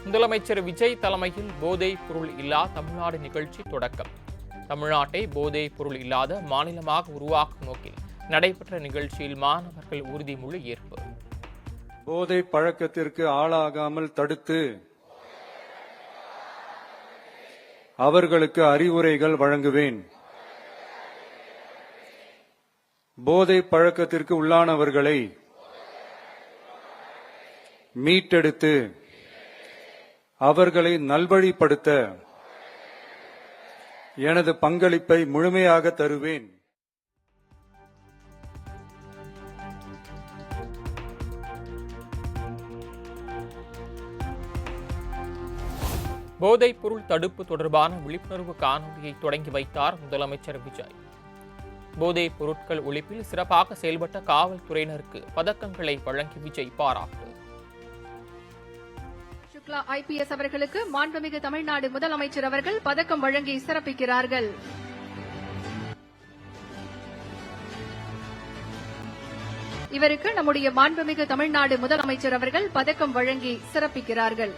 முதலமைச்சர் விஜய் தலைமையில் போதைப் பொருள் இல்லா தமிழ்நாடு நிகழ்ச்சி தொடக்கம். தமிழ்நாட்டை போதைப் பொருள் இல்லாத மாநிலமாக உருவாக்கும் நோக்கில் நடைபெற்ற நிகழ்ச்சியில் மாணவர்கள் உறுதிமொழி ஏற்பு. போதை பழக்கத்திற்கு ஆளாகாமல் தடுத்து அவர்களுக்கு அறிவுரைகள் வழங்குவேன். போதை பழக்கத்திற்கு உள்ளானவர்களை மீட்டெடுத்து அவர்களை நல்வழிப்படுத்த எனது பங்களிப்பை முழுமையாக தருவேன். போதைப் பொருள் தடுப்பு தொடர்பான விழிப்புணர்வு காணொலியை தொடங்கி வைத்தார் முதலமைச்சர் விஜய். போதைப் பொருட்கள் ஒழிப்பில் சிறப்பாக செயல்பட்ட காவல்துறையினருக்கு பதக்கங்களை வழங்கி விஜய் பாராட்டு. சுக்லா IPS அவர்களுக்கு மாண்புமிகு தமிழ்நாடு முதலமைச்சர் அவர்கள் பதக்கம் வழங்கி சிறப்பிக்கிறார்கள். இவருக்கு நம்முடைய மாண்புமிகு தமிழ்நாடு முதலமைச்சர் அவர்கள் பதக்கம் வழங்கி சிறப்பிக்கிறார்கள்.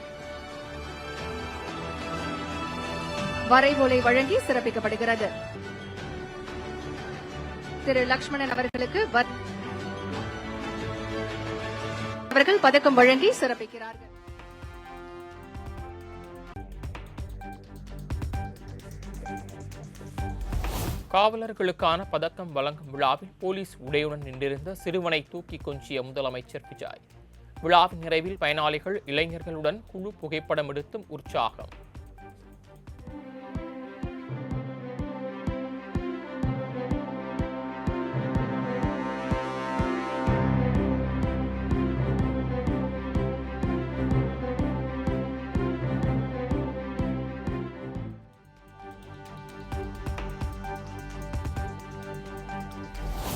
வரைவோலை வழங்கி சிறப்பிக்கப்படுகிறது. திரு லட்சுமணன் அவர்களுக்கு அவர்கள் பதக்கம் வழங்கி சிறப்பிக்கிறார்கள். காவலர்களுக்கான பதக்கம் வழங்கும் விழாவில் போலீஸ் உடையுடன் நின்றிருந்த சிறுவனை தூக்கி கொஞ்சிய முதலமைச்சர் விஜய். விழாவின் நிறைவில் பயனாளிகள் இளைஞர்களுடன் குழு புகைப்படம் எடுத்தும் உற்சாகம்.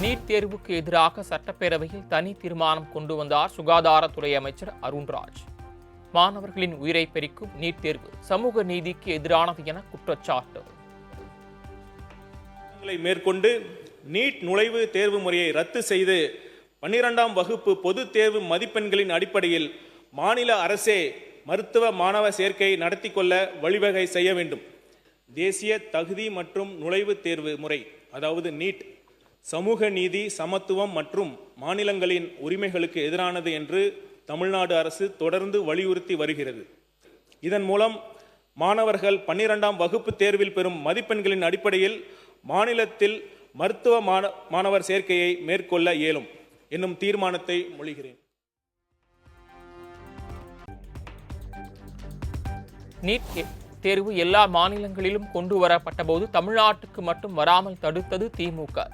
நீட் தேர்வுக்கு எதிராக சட்டப்பேரவையில் தனி தீர்மானம் கொண்டு வந்தார் சுகாதாரத்துறை அமைச்சர் அருண்ராஜ். மாணவர்களின் உயிரை பறிக்கும் நீட் தேர்வு சமூக நீதிக்கு எதிரானது என குற்றச்சாட்டு. மேற்கொண்டு நீட் நுழைவு தேர்வு முறையை ரத்து செய்து 12ஆம் வகுப்பு பொதுத் தேர்வு மதிப்பெண்களின் அடிப்படையில் மாநில அரசே மருத்துவ மாணவ சேர்க்கை நடத்தி கொள்ள வழிவகை செய்ய வேண்டும். தேசிய தகுதி மற்றும் நுழைவு தேர்வு முறை அதாவது நீட் சமூக நீதி, சமத்துவம் மற்றும் மாநிலங்களின் உரிமைகளுக்கு எதிரானது என்று தமிழ்நாடு அரசு தொடர்ந்து வலியுறுத்தி வருகிறது. இதன் மூலம் மாணவர்கள் 12ஆம் வகுப்பு தேர்வில் பெறும் மதிப்பெண்களின் அடிப்படையில் மாநிலத்தில் மருத்துவ மாணவர் சேர்க்கையை மேற்கொள்ள இயலும் என்னும் தீர்மானத்தை மொழிகிறேன். நீட் தேர்வு எல்லா மாநிலங்களிலும் கொண்டு வரப்பட்ட போது தமிழ்நாட்டுக்கு மட்டும் வராமல் தடுத்தது திமுக.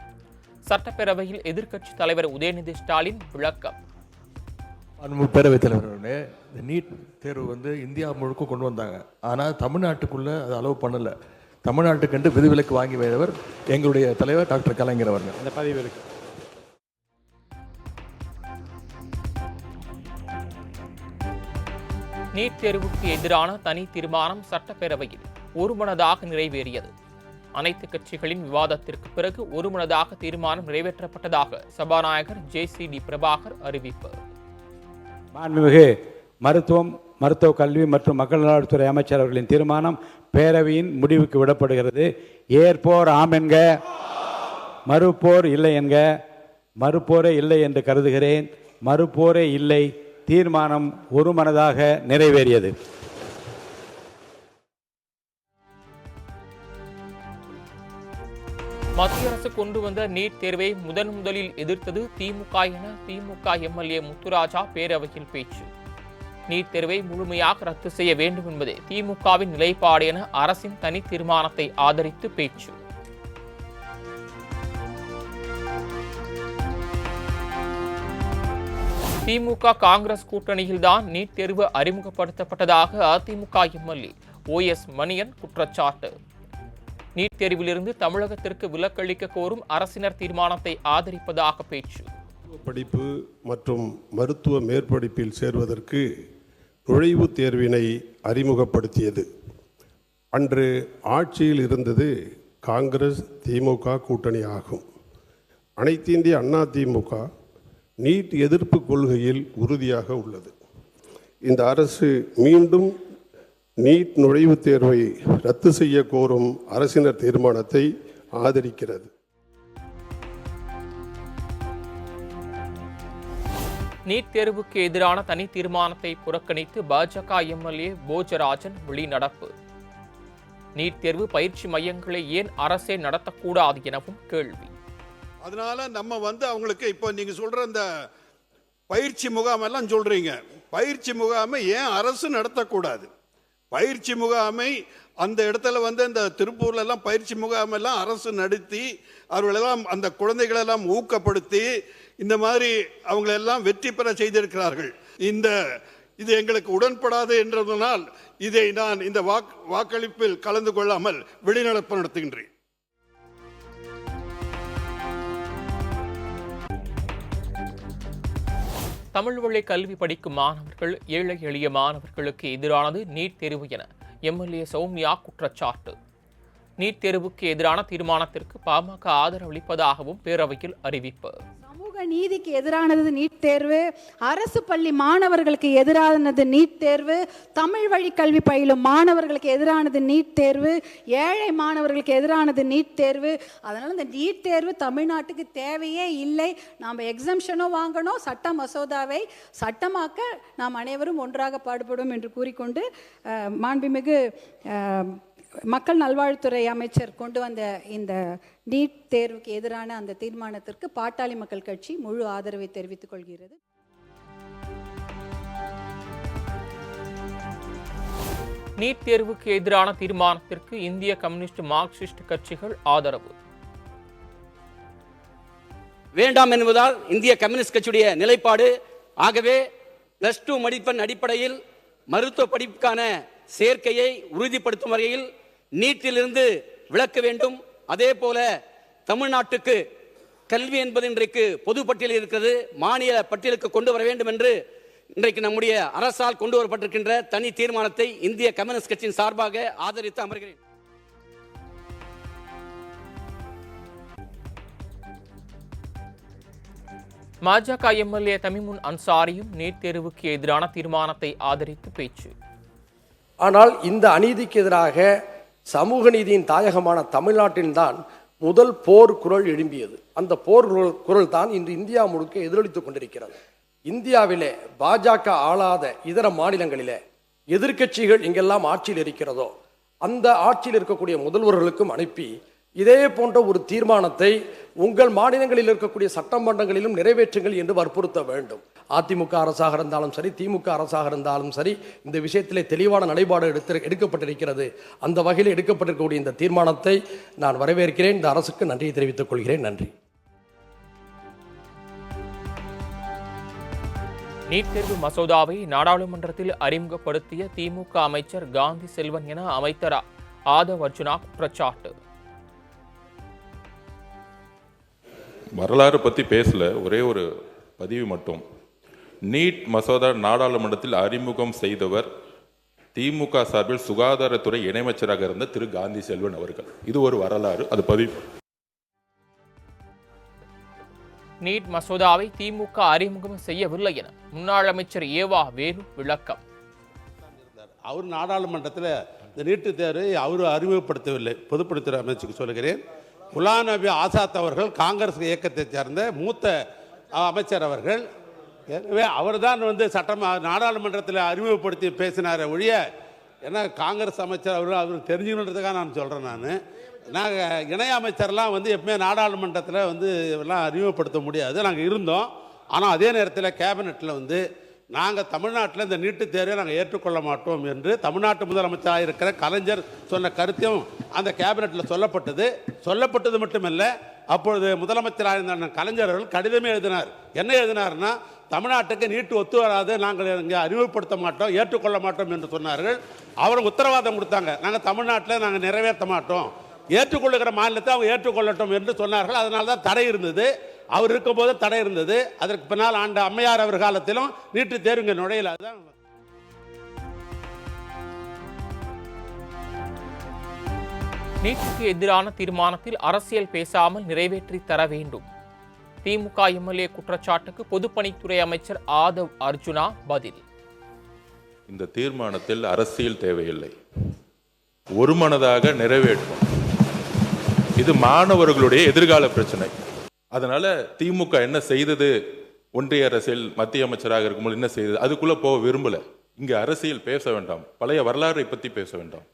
சட்டப்பேரவையில் எதிர்க்கட்சித் தலைவர் உதயநிதி ஸ்டாலின் விளக்கம். பேரவைத் தலைவர்களே, இந்த நீட் தேர்வு இந்தியா முழுக்க கொண்டு வந்தாங்க. ஆனால் தமிழ்நாட்டுக்குள்ள அது அலோவ் பண்ணல. தமிழ்நாட்டுக்கு விதிவிலக்கு வாங்கி வைத்தவர் எங்களுடைய தலைவர் டாக்டர் கலைஞர் அவர்கள். அந்த பதிவு இருக்கு. நீட் தேர்வுக்கு எதிரான தனி தீர்மானம் சட்டப்பேரவையில் ஒருமனதாக நிறைவேறியது. அனைத்து கட்சிகளின் விவாதத்திற்கு பிறகு ஒருமனதாக தீர்மானம் நிறைவேற்றப்பட்டதாக சபாநாயகர் JCD பிரபாகர் அறிவிப்பு. மாண்புமிகு மருத்துவம், மருத்துவ கல்வி மற்றும் மக்கள் நலத்துறை அமைச்சர் அவர்களின் தீர்மானம் பேரவையின் முடிவுக்கு விடப்படுகிறது. ஏற்போர் ஆம் என்க, மறுப்போர் இல்லை என்க. மறுப்போரே இல்லை என்று கருதுகிறேன். மறுப்போரே இல்லை. தீர்மானம் ஒருமனதாக நிறைவேறியது. மத்திய அரசு கொண்டு வந்த நீட் தேர்வை முதலில் எதிர்த்தது திமுக என திமுக MLA முத்துராஜா பேரவையில் பேச்சு. நீட் தேர்வை முழுமையாக ரத்து செய்ய வேண்டும் என்பதே திமுகவின் நிலைப்பாடு என அரசின் தனி தீர்மானத்தை ஆதரித்து பேச்சு. திமுக காங்கிரஸ் கூட்டணியில்தான் நீட் தேர்வு அறிமுகப்படுத்தப்பட்டதாக அதிமுக MLA OS மணியன் குற்றச்சாட்டு. நீட் தேர்விலிருந்து தமிழகத்திற்கு விலக்களிக்க கோரும் அரசினர் தீர்மானத்தை ஆதரிப்பதாக பேச்சு. படிப்பு மற்றும் மருத்துவ மேற்படிப்பில் சேர்வதற்கு நுழைவுத் தேர்வினை அறிமுகப்படுத்தியது. அன்று ஆட்சியில் இருந்தது காங்கிரஸ் திமுக கூட்டணி ஆகும். அனைத்து இந்திய அண்ணா திமுக நீட் எதிர்ப்பு கொள்கையில் உறுதியாக உள்ளது. இந்த அரசு மீண்டும் நீட் நுழைவுத் தேர்வை ரத்து செய்ய கோரும் அரசினர் தீர்மானத்தை ஆதரிக்கிறது. நீட் தேர்வுக்கு எதிரான தனி தீர்மானத்தை புறக்கணித்து பாஜக எம்எல்ஏ போஜராஜன் வெளிநடப்பு. நீட் தேர்வு பயிற்சி மையங்களை ஏன் அரசே நடத்தக்கூடாது எனவும் கேள்வி. அதனால நம்ம அவங்களுக்கு இப்போ நீங்க சொல்ற இந்த பயிற்சி முகாம் எல்லாம் சொல்றீங்க, பயிற்சி முகாமை ஏன் அரசு நடத்தக்கூடாது? பயிற்சி முகாமை அந்த இடத்துல இந்த திருப்பூர்ல எல்லாம் பயிற்சி முகாம் எல்லாம் அரசு நடத்தி அவர்களெல்லாம் அந்த குழந்தைகளெல்லாம் ஊக்கப்படுத்தி இந்த மாதிரி அவங்களெல்லாம் வெற்றி பெற செய்திருக்கிறார்கள். இது எங்களுக்கு உடன்படாது என்றதனால் இதை நான் இந்த வாக்களிப்பில் கலந்து கொள்ளாமல் வெளிநடப்பு நடத்துகின்றேன். தமிழ் வழி கல்வி படிக்கும் மாணவர்கள் ஏழை எளிய மாணவர்களுக்கு எதிரானது நீட் தேர்வு என எம்எல்ஏ சௌமியா குற்றச்சாட்டு. நீட் தேர்வுக்கு எதிரான தீர்மானத்திற்கு பாமக ஆதரவளிப்பதாகவும் பேரவையில் அறிவிப்பு. சமூக நீதிக்கு எதிரானது நீட் தேர்வு, அரசு பள்ளி மாணவர்களுக்கு எதிரானது நீட் தேர்வு, தமிழ் வழி கல்வி பயிலும் மாணவர்களுக்கு எதிரானது நீட் தேர்வு, ஏழை மாணவர்களுக்கு எதிரானது நீட் தேர்வு. அதனால் இந்த நீட் தேர்வு தமிழ்நாட்டுக்கு தேவையே இல்லை. நாம் எக்ஸம்ஷனும் வாங்கணும், சட்ட மசோதாவை சட்டமாக்க நாம் அனைவரும் ஒன்றாக பாடுபடும் என்று கூறிக்கொண்டு மாண்புமிகு மக்கள் நல்வாழ்வுத்துறை அமைச்சர் கொண்டு வந்த இந்த நீட் தேர்வுக்கு எதிரான அந்த தீர்மானத்திற்கு பாட்டாளி மக்கள் கட்சி முழு ஆதரவை தெரிவித்துக் கொள்கிறது. நீட் தேர்வுக்கு எதிரான தீர்மானத்திற்கு இந்திய கம்யூனிஸ்ட் மார்க்சிஸ்ட் கட்சிகள் ஆதரவு. வேண்டாம் என்பதால் இந்திய கம்யூனிஸ்ட் கட்சியுடைய நிலைப்பாடு. ஆகவே +2 மதிப்பெண் அடிப்படையில் மருத்துவ படிப்புக்கான சேர்க்கையை உறுதிப்படுத்தும் வகையில் நீட்டிலிருந்து விலக்க வேண்டும். அதே போல தமிழ்நாட்டுக்கு கல்வி என்பது இன்றைக்கு பொது பட்டியலில் இருக்கிறது, மாநில பட்டியலுக்கு கொண்டு வர வேண்டும் என்று இன்றைக்கு நம்முடைய அரசால் கொண்டு வரப்பட்டிருக்கின்ற தனி தீர்மானத்தை இந்திய கம்யூனிஸ்ட் கட்சியின் சார்பாக ஆதரித்து அமர்கிறேன். பாஜக எம்எல்ஏ தமிமுன் அன்சாரியும் நீட் தேர்வுக்கு எதிரான தீர்மானத்தை ஆதரித்து பேச்சு. ஆனால் இந்த அநீதிக்கு எதிராக சமூக நீதியின் தாயகமான தமிழ்நாட்டில்தான் முதல் போர் குரல் எழும்பியது. அந்த போர் குரல் தான் இன்று இந்தியா முழுக்க எதிரொலித்துக் கொண்டிருக்கிறது. இந்தியாவிலே பாஜக ஆளாத இதர மாநிலங்களிலே எதிர்க்கட்சிகள் எங்கெல்லாம் ஆட்சியில் இருக்கிறதோ அந்த ஆட்சியில் இருக்கக்கூடிய முதல்வர்களுக்கும் அனுப்பி இதே போன்ற ஒரு தீர்மானத்தை உங்கள் மாநிலங்களில் இருக்கக்கூடிய சட்டமன்றங்களிலும் நிறைவேற்றுங்கள் என்று வற்புறுத்த வேண்டும். அதிமுக அரசாக இருந்தாலும் சரி, திமுக அரசாக இருந்தாலும் சரி, இந்த விஷயத்திலே தெளிவான நிலைப்பாடு எடுக்கப்பட்டிருக்கிறது. அந்த வகையில் எடுக்கப்பட்டிருக்கக்கூடிய இந்த தீர்மானத்தை நான் வரவேற்கிறேன். இந்த அரசுக்கு நன்றியை தெரிவித்துக் கொள்கிறேன். நன்றி. நீட் தேர்வு மசோதாவை நாடாளுமன்றத்தில் அறிமுகப்படுத்திய திமுக அமைச்சர் காந்தி செல்வன் என அமைச்சர் ஆதவ் அர்ஜுனா குற்றச்சாட்டு. வரலாறு பற்றி பேசல, ஒரே ஒரு பதிவு மட்டும். நீட் மசோதா நாடாளுமன்றத்தில் அறிமுகம் செய்தவர் திமுக சார்பில் சுகாதாரத்துறை இணையமைச்சராக இருந்த திரு காந்தி செல்வன் அவர்கள். இது ஒரு வரலாறு, அது பதிவு. நீட் மசோதாவை திமுக அறிமுகம் செய்யவில்லை என முன்னாள் அமைச்சர் ஏவா வேலு விளக்கம். அவர் நாடாளுமன்றத்தில் இந்த நீட்டு தேர்வை அவர் அறிமுகப்படுத்தவில்லை. பொதுப்பணித்துறை அமைச்சருக்கு சொல்கிறேன். குலாம் நபி ஆசாத் அவர்கள் காங்கிரஸ் இயக்கத்தை சேர்ந்த மூத்த அமைச்சர் அவர்கள். எனவே அவர் தான் நாடாளுமன்றத்தில் அறிமுகப்படுத்தி பேசினார் ஒழிய, ஏன்னா காங்கிரஸ் அமைச்சர் அவர் தெரிஞ்சுக்கணுன்றதுக்காக நான் சொல்கிறேன். நாங்கள் இணை அமைச்சர்லாம் எப்பவுமே நாடாளுமன்றத்தில் எல்லாம் அறிமுகப்படுத்த முடியாது. நாங்கள் இருந்தோம். ஆனால் அதே நேரத்தில் கேபினெட்டில் நாங்கள் தமிழ்நாட்டில் இந்த நீட்டு தேர்வை நாங்கள் ஏற்றுக்கொள்ள மாட்டோம் என்று தமிழ்நாட்டு முதலமைச்சராக இருக்கிற கலைஞர் சொன்ன கருத்தையும் அந்த கேபினெட்டில் சொல்லப்பட்டது மட்டுமல்ல, அப்பொழுது முதலமைச்சராக இருந்த கலைஞர் அவர்கள் கடிதமே எழுதினார். என்ன எழுதினார்னா, தமிழ்நாட்டுக்கு நீட்டு ஒத்து வராது, நாங்கள் இங்கே அறிமுகப்படுத்த மாட்டோம், ஏற்றுக்கொள்ள மாட்டோம் என்று சொன்னார்கள். அவருக்கு உத்தரவாதம் கொடுத்தாங்க, நாங்கள் தமிழ்நாட்டில் நாங்கள் நிறைவேற்ற மாட்டோம், ஏற்றுக்கொள்ளுகிற மாநிலத்தை அவங்க ஏற்றுக்கொள்ளட்டும் என்று சொன்னார்கள். அதனால தான் தடை இருந்தது. அவர் இருக்கும்போது தடை இருந்தது. அதற்கு பின்னால் ஆண்ட அம்மையார் அவர் காலத்திலும் நீட்டு தேர்வுங்க நுழையல. நீட்டுக்கு எதிரான தீர்மானத்தில் அரசியல் பேசாமல் நிறைவேற்றி தர வேண்டும். திமுக எம்எல்ஏ குற்றச்சாட்டுக்கு பொதுப்பணித்துறை அமைச்சர் ஆதவ் அர்ஜுனா பதில். இந்த தீர்மானத்தில் அரசியல் தேவையில்லை, ஒருமனதாக நிறைவேற்றும். இது மாணவர்களுடைய எதிர்கால பிரச்சனை. அதனால திமுக என்ன செய்தது, ஒன்றிய அரசியல் மத்திய அமைச்சராக இருக்கும்போது என்ன செய்தது, அதுக்குள்ள போக விரும்பல. இங்க அரசியல் பேச வேண்டாம், பழைய வரலாறை பத்தி பேச வேண்டாம்.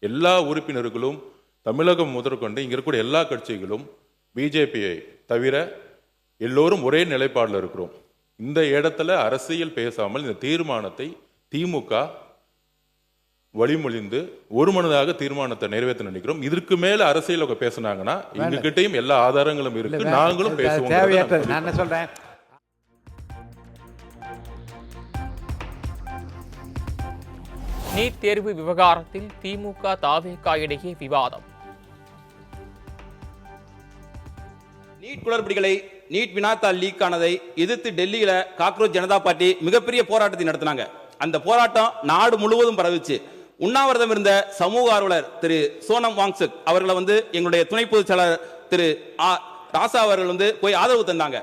எல்லா உறுப்பினர்களும் தமிழகம் முதற்கொண்டு இங்க இருக்கக்கூடிய எல்லா கட்சிகளும் பிஜேபியை தவிர எல்லோரும் ஒரே நிலைப்பாடில் இருக்கிறோம். இந்த இடத்துல அரசியல் பேசாமல் இந்த தீர்மானத்தை திமுக வழிமொழிந்து ஒருமனதாக தீர்மானத்தை நிறைவேற்ற நினைக்கிறோம். இதற்கு மேல அரசியல் பேசினாங்கன்னா எங்க கிட்டையும் எல்லா ஆதாரங்களும் இருக்கு, நாங்களும் பேசுவோம். நான் சொல்றேன், நீட் தேர்வு விவகாரத்தில் திமுக தாவேகா இடையே விவாதம். நீட் குளறுபடிகளை, நீட் வினாத்தாள் லீக் ஆனதை எதிர்த்து டெல்லியில காக்ரோச் ஜனதா பார்ட்டி மிகப்பெரிய போராட்டத்தை நடத்தினாங்க. அந்த போராட்டம் நாடு முழுவதும் பரவிச்சு. உண்ணாவிரதம் இருந்த சமூக ஆர்வலர் திரு சோனம் வாங்சுக் அவர்களை எங்களுடைய துணை பொதுச் செயலாளர் திரு ராசா அவர்கள் போய் ஆதரவு தந்தாங்க.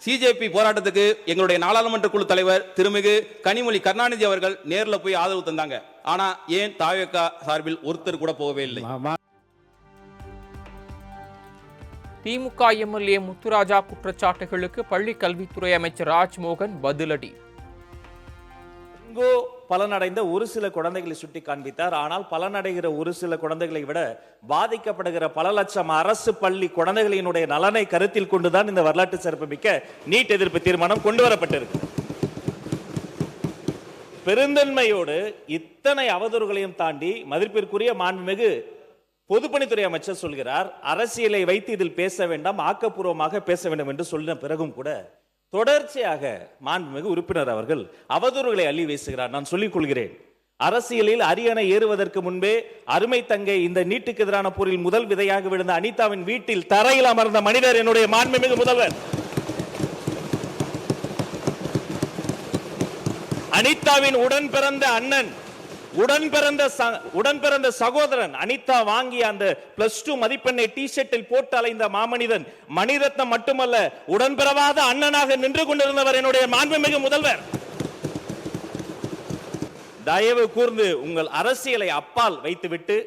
சிஜேபி போராட்டத்துக்கு எங்களுடைய நாடாளுமன்ற குழு தலைவர் திருமிகு கனிமொழி கருணாநிதி அவர்கள் நேரில் போய் ஆதரவு தந்தாங்க. ஆனா ஏன் தாவேகா சார்பில் ஒருத்தர் கூட போகவே இல்லை? திமுக எம்எல்ஏ முத்துராஜா குற்றச்சாட்டுகளுக்கு பள்ளி கல்வித்துறை அமைச்சர் ராஜ்மோகன் பதிலடி. பலனடைந்த ஒரு சில குழந்தைகளை சுட்டி காண்பித்தார். ஆனால் பலனடைகிற ஒரு சில குழந்தைகளை விட பாதிக்கப்படுகிற பல லட்சம் அரசு பள்ளி குழந்தைகளினுடைய நலனை கருத்தில் கொண்டுதான் இந்த வரலாற்று சிறப்புமிக்க நீட் எதிர்ப்பு தீர்மானம் கொண்டு வரப்பட்டிருக்கு. பெருந்தன்மையோடு இத்தனை அவதூறுகளையும் தாண்டி மதிப்பிற்குரிய மாண்புமிகு பொதுப்பணித்துறை அமைச்சர் சொல்கிறார், அரசியலை வைத்து இதில் பேச வேண்டாம், ஆக்கப்பூர்வமாக பேச வேண்டும் என்று சொல்லின பிறகும் கூட தொடர்ச்சியாக மாண்புமிகு உறுப்பினர் அவர்கள் அவதூறுகளை அள்ளி வீசுகிறார். நான் சொல்லிக் கொள்கிறேன், அரசியலில் அரியணை ஏறுவதற்கு முன்பே அருமை தங்கை இந்த நீட்டுக்கு எதிரான போரில் முதல் விதையாக விழுந்த அனிதாவின் வீட்டில் தரையில் அமர்ந்த மனிதர் என்னுடைய மாண்புமிகு முதல்வர். அனிதாவின் உடன் பிறந்த அண்ணன், உடன் பிறந்த சகோதரன், அனிதா வாங்கிய அந்த +2 மதிப்பெண்ணை டி-ஷர்ட்டில் போட்டு அலைந்த மாமனிதன், மணிரத்னம் மட்டுமல்ல உடன்பிறவாத அண்ணனாக நின்று கொண்டிருந்தவர் என்னுடைய மாண்புமிகு முதல்வர். தயவு கூர்ந்து உங்கள் அரசியலை அப்பால் வைத்துவிட்டு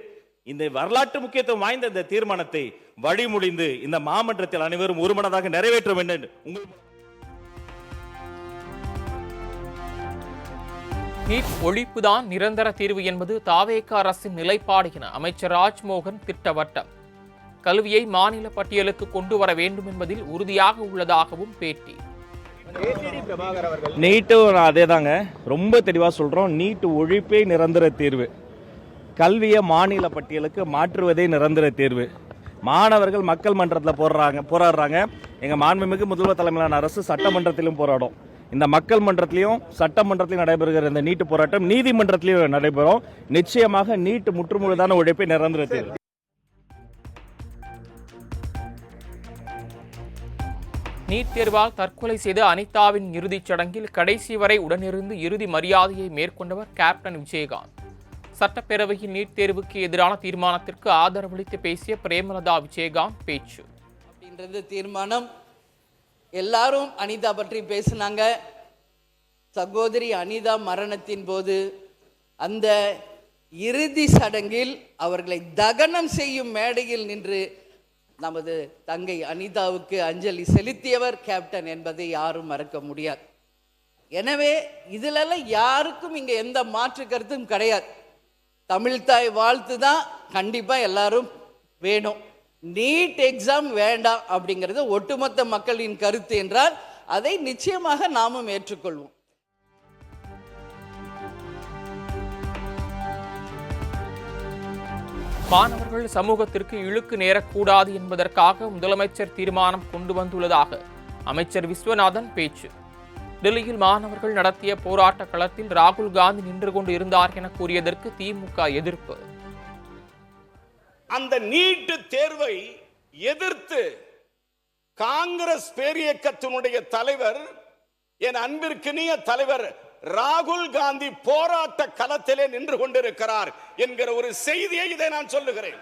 இந்த வரலாற்று முக்கியத்துவம் வாய்ந்த இந்த தீர்மானத்தை வழிமொழிந்து இந்த மாமன்றத்தில் அனைவரும் ஒருமனதாக நிறைவேற்ற வேண்டும். நீட் ஒழிப்புதான் நிரந்தர தீர்வு என்பது தாவேகா அரசின் நிலைப்பாடு என அமைச்சர் ராஜ்மோகன் திட்டவட்டம். கல்வியை மாநில பட்டியலுக்கு கொண்டு வர வேண்டும் என்பதில் உறுதியாக உள்ளதாகவும் பேட்டி. நீட்டு அதே தாங்க, ரொம்ப தெளிவாக சொல்கிறோம். நீட்டு ஒழிப்பே நிரந்தர தீர்வு, கல்வியை மாநில பட்டியலுக்கு மாற்றுவதே நிரந்தர தீர்வு. மாணவர்கள் மக்கள் மன்றத்தில் போராடுறாங்க. எங்கள் மாண்புமிகு முதல்வர் தலைமையிலான அரசு சட்டமன்றத்திலும் போராடும். இந்த மக்கள் மன்றத்திலையும் சட்டமன்றத்திலும் நடைபெறுகிற இந்த நீட்டு போராட்டம் நீதிமன்றத்திலையும் நடைபெறும். நிச்சயமாக நீட்டு முற்றுமுழுதான ஒழிப்பை நிரந்தர தீர்வு. நீட் தேர்வால் தற்கொலை செய்த அனிதாவின் இறுதிச் சடங்கில் கடைசி வரை உடனிருந்து இறுதி மரியாதையை மேற்கொண்டவர் கேப்டன் விஜயகாந்த். சட்டப்பேரவையில் நீட் தேர்வுக்கு எதிரான தீர்மானத்திற்கு ஆதரவளித்து பேசிய பிரேமலதா விஜயகாந்த் பேச்சு. தீர்மானம் எல்லாரும் அனிதா பற்றி பேசினாங்க. சகோதரி அனிதா மரணத்தின் போது அந்த இறுதி சடங்கில் அவர்களை தகனம் செய்யும் மேடையில் நின்று நமது தங்கை அனிதாவுக்கு அஞ்சலி செலுத்தியவர் கேப்டன் என்பதை யாரும் மறக்க முடியாது. எனவே இதிலெல்லாம் யாருக்கும் இங்க எந்த மாற்று கருத்தும் கிடையாது. தமிழ்தாய் வாழ்த்து தான் கண்டிப்பா எல்லாரும் வேணும். நீட் எக்ஸாம் வேண்டாம் அப்படிங்கிறது ஒட்டுமொத்த மக்களின் கருத்து என்றால் அதை நிச்சயமாக நாமும் ஏற்றுக்கொள்வோம். மாணவர்கள் சமூகத்திற்கு இழுக்கு நேரக்கூடாது என்பதற்காக முதலமைச்சர் தீர்மானம் கொண்டு வந்துள்ளதாக அமைச்சர் விஸ்வநாதன் பேச்சு. டெல்லியில் மாணவர்கள் நடத்திய போராட்ட களத்தில் ராகுல் காந்தி நின்று கொண்டு இருந்தார் என கூறியதற்கு திமுக எதிர்ப்பு. அந்த நீட்டு தேர்வை எதிர்த்து காங்கிரஸ் பேரியக்கத்தினுடைய தலைவர், என் அன்பிற்கினிய தலைவர் ராகுல் காந்தி போராட்ட களத்திலே நின்று கொண்டிருக்கிறார் என்கிற ஒரு செய்தியை இதை நான் சொல்லுகிறேன்.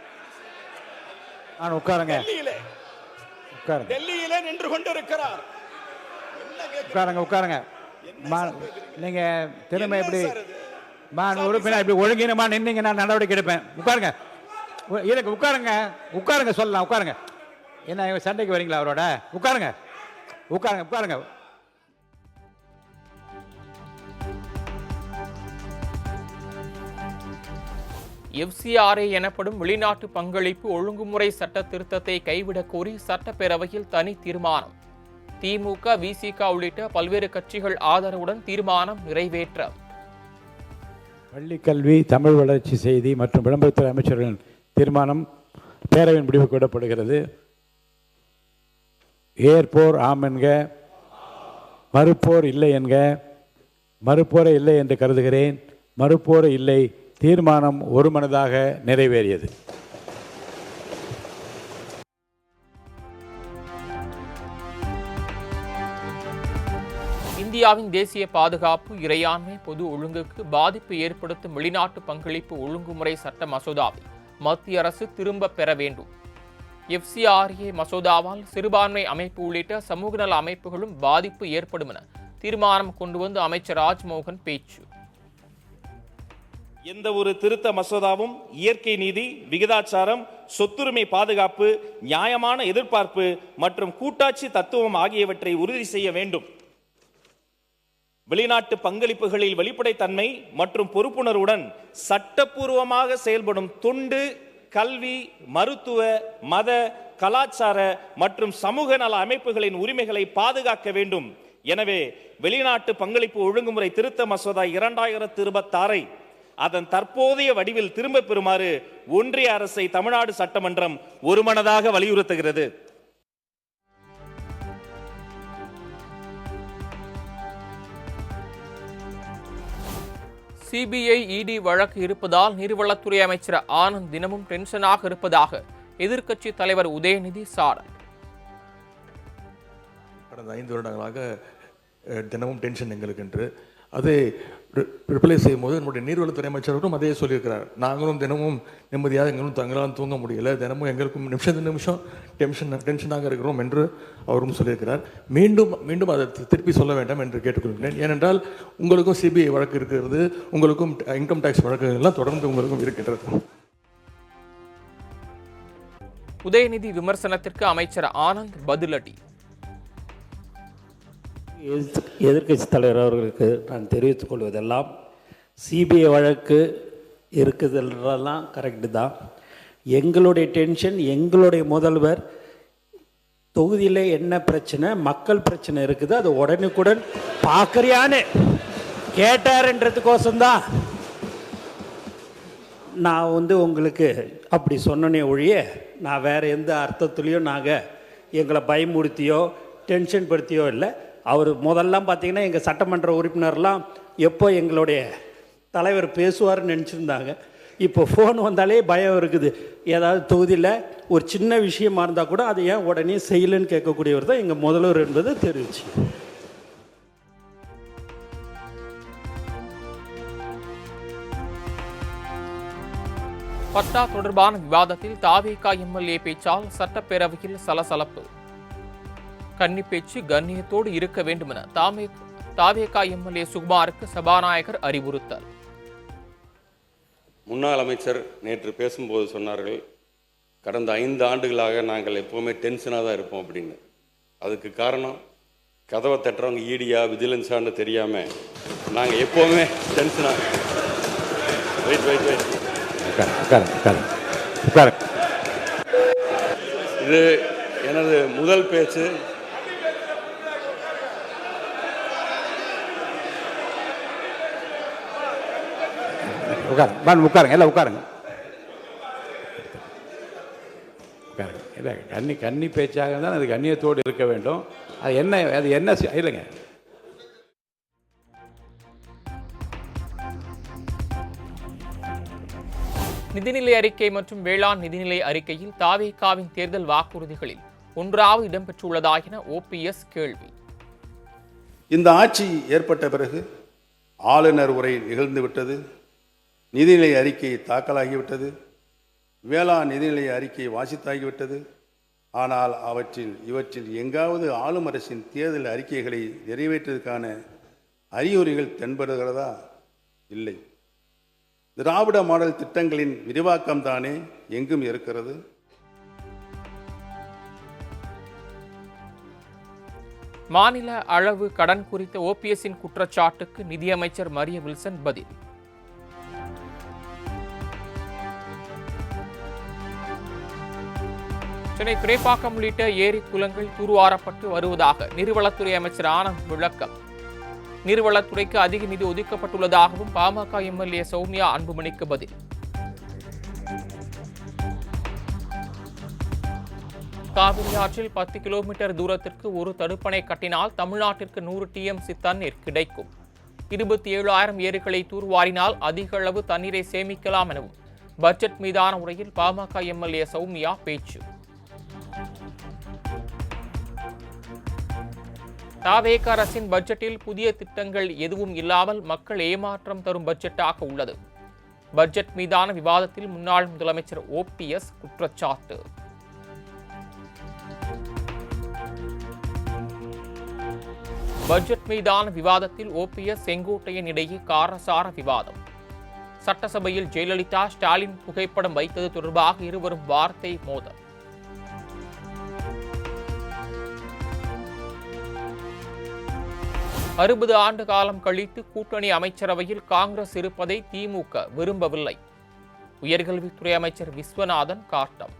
டெல்லியிலே நின்று கொண்டிருக்கிறார். உட்காருங்க. நீங்க திரும்ப எப்படி உறுப்பினர் இப்படி ஒழுங்கினமா நின்னீங்க, நான் நடவடிக்கை எடுப்பேன். உட்காருங்க, இதுக்கு உட்காருங்க, உட்காருங்க, சொல்லலாம், உட்காருங்க. என்ன சண்டைக்கு வரீங்களா அவரோட? உட்காருங்க, உட்காருங்க, உட்காருங்க. FCRA எனப்படும் வெளிநாட்டு பங்களிப்பு ஒழுங்குமுறை சட்ட திருத்தத்தை கைவிடக் கோரி சட்டப்பேரவையில் தனி தீர்மானம். திமுக, விசிக உள்ளிட்ட பல்வேறு கட்சிகள் ஆதரவுடன் தீர்மானம் நிறைவேற்றம். பள்ளிக்கல்வி, தமிழ் வளர்ச்சி, செய்தி மற்றும் விளம்பரத்துறை அமைச்சர்களின் தீர்மானம் பேரவையின் முடிவுக்கு விடப்படுகிறது. ஏற்போர் ஆம் என்க, மறுப்போர் இல்லை என்க. மறுப்போரை இல்லை என்று கருதுகிறேன். மறுப்போரை இல்லை. தீர்மானம் ஒருமனதாக நிறைவேறியது. இந்தியாவின் தேசிய பாதுகாப்பு, இறையாண்மை, பொது ஒழுங்குக்கு பாதிப்பு ஏற்படுத்தும் வெளிநாட்டு பங்களிப்பு ஒழுங்குமுறை சட்ட மசோதாவை மத்திய அரசு திரும்பப் பெற வேண்டும். FCRA மசோதாவால் சிறுபான்மை அமைப்பு உள்ளிட்ட சமூக நல அமைப்புகளும் பாதிப்பு ஏற்படும் என தீர்மானம் கொண்டு வந்து அமைச்சர் ராஜ்மோகன் பேச்சு. எந்த ஒரு திருத்த மசோதாவும் இயற்கை நீதி, விகிதாச்சாரம், சொத்துரிமை பாதுகாப்பு, நியாயமான எதிர்பார்ப்பு மற்றும் கூட்டாட்சி தத்துவம் ஆகியவற்றை உறுதி செய்ய வேண்டும். வெளிநாட்டு பங்களிப்புகளில் வெளிப்படைத்தன்மை மற்றும் பொறுப்புணர்வுடன் சட்டப்பூர்வமாக செயல்படும் தொண்டு, கல்வி, மருத்துவ, மத, கலாச்சார மற்றும் சமூக நல அமைப்புகளின் உரிமைகளை பாதுகாக்க வேண்டும். எனவே வெளிநாட்டு பங்களிப்பு ஒழுங்குமுறை திருத்த மசோதா 2026 அதன் தற்போதைய வடிவில் திரும்ப பெறுமாறு ஒன்றிய அரசை தமிழ்நாடு சட்டமன்றம் ஒருமனதாக வலியுறுத்துகிறது. CBI, ED வழக்கு இருப்பதால் நீர்வளத்துறை அமைச்சர் ஆனந்த் தினமும் டென்ஷனாக இருப்பதாக எதிர்க்கட்சி தலைவர் உதயநிதி சாடல். கடந்த 5 வருடங்களாக தினமும் டென்ஷன் எங்களுக்கு என்று அதை ரிப்ளை செய்யும்போது நம்முடைய நீர்வளத்துறை அமைச்சரும் அதே சொல்லியிருக்கிறார். நாங்களும் தினமும் நிம்மதியாக எங்களும் தங்களால் தூங்க முடியல, தினமும் எங்களுக்கும் நிமிஷம் டென்ஷனாக இருக்கிறோம் என்று அவரும் சொல்லியிருக்கிறார். மீண்டும் அதை திருப்பி சொல்ல வேண்டாம் என்று கேட்டுக்கொள்கிறேன். ஏனென்றால் உங்களுக்கும் CBI வழக்கு இருக்கிறது, உங்களுக்கும் இன்கம் டேக்ஸ் வழக்குகள்லாம் தொடர்ந்து உங்களுக்கும் இருக்கின்றது. உதயநிதி விமர்சனத்திற்கு அமைச்சர் ஆனந்த் பதிலடி. எதிர்க்கட்சி தலைவர் அவர்களுக்கு நான் தெரிவித்துக் கொள்வதெல்லாம், CBI வழக்கு இருக்குதுன்றதெல்லாம் கரெக்டு தான். எங்களுடைய டென்ஷன், எங்களுடைய முதல்வர் தொகுதியில் என்ன பிரச்சனை, மக்கள் பிரச்சனை இருக்குது, அது உடனுக்குடன் பார்க்குறியான்னு கேட்டார்ன்றதுக்கோசம்தான் நான் உங்களுக்கு அப்படி சொன்னனே ஒழிய, நான் வேறு எந்த அர்த்தத்துலேயும் நாங்கள் எங்களை பயமுறுத்தியோ டென்ஷன் படுத்தியோ இல்லை. அவர் முதல்லாம் பார்த்தீங்கன்னா எங்கள் சட்டமன்ற உறுப்பினர்லாம் எப்போ எங்களுடைய தலைவர் பேசுவார்னு நினச்சிருந்தாங்க. இப்போ ஃபோன் வந்தாலே பயம் இருக்குது. ஏதாவது தொகுதியில் ஒரு சின்ன விஷயமா இருந்தால் கூட அதை ஏன் உடனே செய்யலைன்னு கேட்கக்கூடியவர் தான் எங்கள் முதல்வர் என்பதை தெரிவிச்சு. பட்டா தொடர்பான விவாதத்தில் தாவேகா MLA பேச்சால் சட்டப்பேரவையில் சலசலப்பு. கன்னி பேச்சு கண்ணியத்தோடு இருக்க வேண்டும் என தாவேகா MLA சுகுமாருக்கு சபாநாயகர் அறிவுறுத்தல். முன்னாள் அமைச்சர் நேற்று பேசும்போது சொன்னார்கள், கடந்த 5 ஆண்டுகளாக நாங்கள் எப்போவுமே டென்ஷனாக தான் இருப்போம் அப்படின்னு. அதுக்கு காரணம் கதவை தட்டுறவங்க ஈடியா விஜிலன்ஸான்னு தெரியாமல் நாங்கள் எப்போவுமே டென்ஷனாக. இது எனது முதல் பேச்சு. உட்காருங்க, எல்லாம் உட்காருங்க. இல்லை, கன்னி பேச்சாக தான் அது கண்ணியத்தோடு இருக்க வேண்டும். அது என்ன இல்லைங்க. நிதிநிலை அறிக்கை மற்றும் வேளாண் நிதிநிலை அறிக்கையில் தாவேகாவின் தேர்தல் வாக்குறுதிகளில் ஒன்றாவது இடம்பெற்றுள்ளதா என OPS கேள்வி. இந்த ஆட்சி ஏற்பட்ட பிறகு ஆளுநர் உரை நிகழ்ந்துவிட்டது, நிதிநிலை அறிக்கை தாக்கலாகிவிட்டது, வேளாண் நிதிநிலை அறிக்கை வாசித்தாகிவிட்டது. ஆனால் இவற்றில் எங்காவது ஆளும் அரசின் தேர்தல் அறிக்கைகளை நிறைவேற்றுவதற்கான அறிகுறிகள் தென்படுகிறதா? இல்லை. திராவிட மாடல் திட்டங்களின் விரிவாக்கம் தானே எங்கும் இருக்கிறது. மாநில அளவு கடன் குறித்த ஓபிஎஸ்ஸின் குற்றச்சாட்டுக்கு நிதியமைச்சர் மரிய வில்சன் பதில். சென்னை துறைப்பாக்கம் உள்ளிட்ட ஏரி குளங்கள் தூர்வாரப்பட்டு வருவதாக நீர்வளத்துறை அமைச்சர் ஆனந்த் விளக்கம். நீர்வளத்துறைக்கு அதிக நிதி ஒதுக்கப்பட்டுள்ளதாகவும் பாமக எம்எல்ஏ சௌமியா அன்புமணிக்கு பதில். காவிரி ஆற்றில் 10 கிலோமீட்டர் தூரத்திற்கு ஒரு தடுப்பணை கட்டினால் தமிழ்நாட்டிற்கு 100 TMC தண்ணீர் கிடைக்கும். 27,000 ஏரிகளை தூர்வாரினால் அதிக அளவு தண்ணீரை சேமிக்கலாம் எனவும் பட்ஜெட் மீதான உரையில் பாமக எம்எல்ஏ சௌமியா பேச்சு. தாவேக அரசின் பட்ஜெட்டில் புதிய திட்டங்கள் எதுவும் இல்லாமல் மக்கள் ஏமாற்றம் தரும் பட்ஜெட்டாக உள்ளது. பட்ஜெட் மீதான விவாதத்தில் முன்னாள் முதலமைச்சர் OPS குற்றச்சாட்டு. பட்ஜெட் மீதான விவாதத்தில் OPS செங்கோட்டையன் இடையே காரசார விவாதம். சட்டசபையில் ஜெயலலிதா ஸ்டாலின் புகைப்படம் வைத்தது தொடர்பாக இருவரும் வார்த்தை மோதல். அறுபது ஆண்டு காலம் கழித்து கூட்டணி அமைச்சரவையில் காங்கிரஸ் இருப்பதை திமுக விரும்பவில்லை. உயர்கல்வித்துறை அமைச்சர் விஸ்வநாதன் காட்டம்.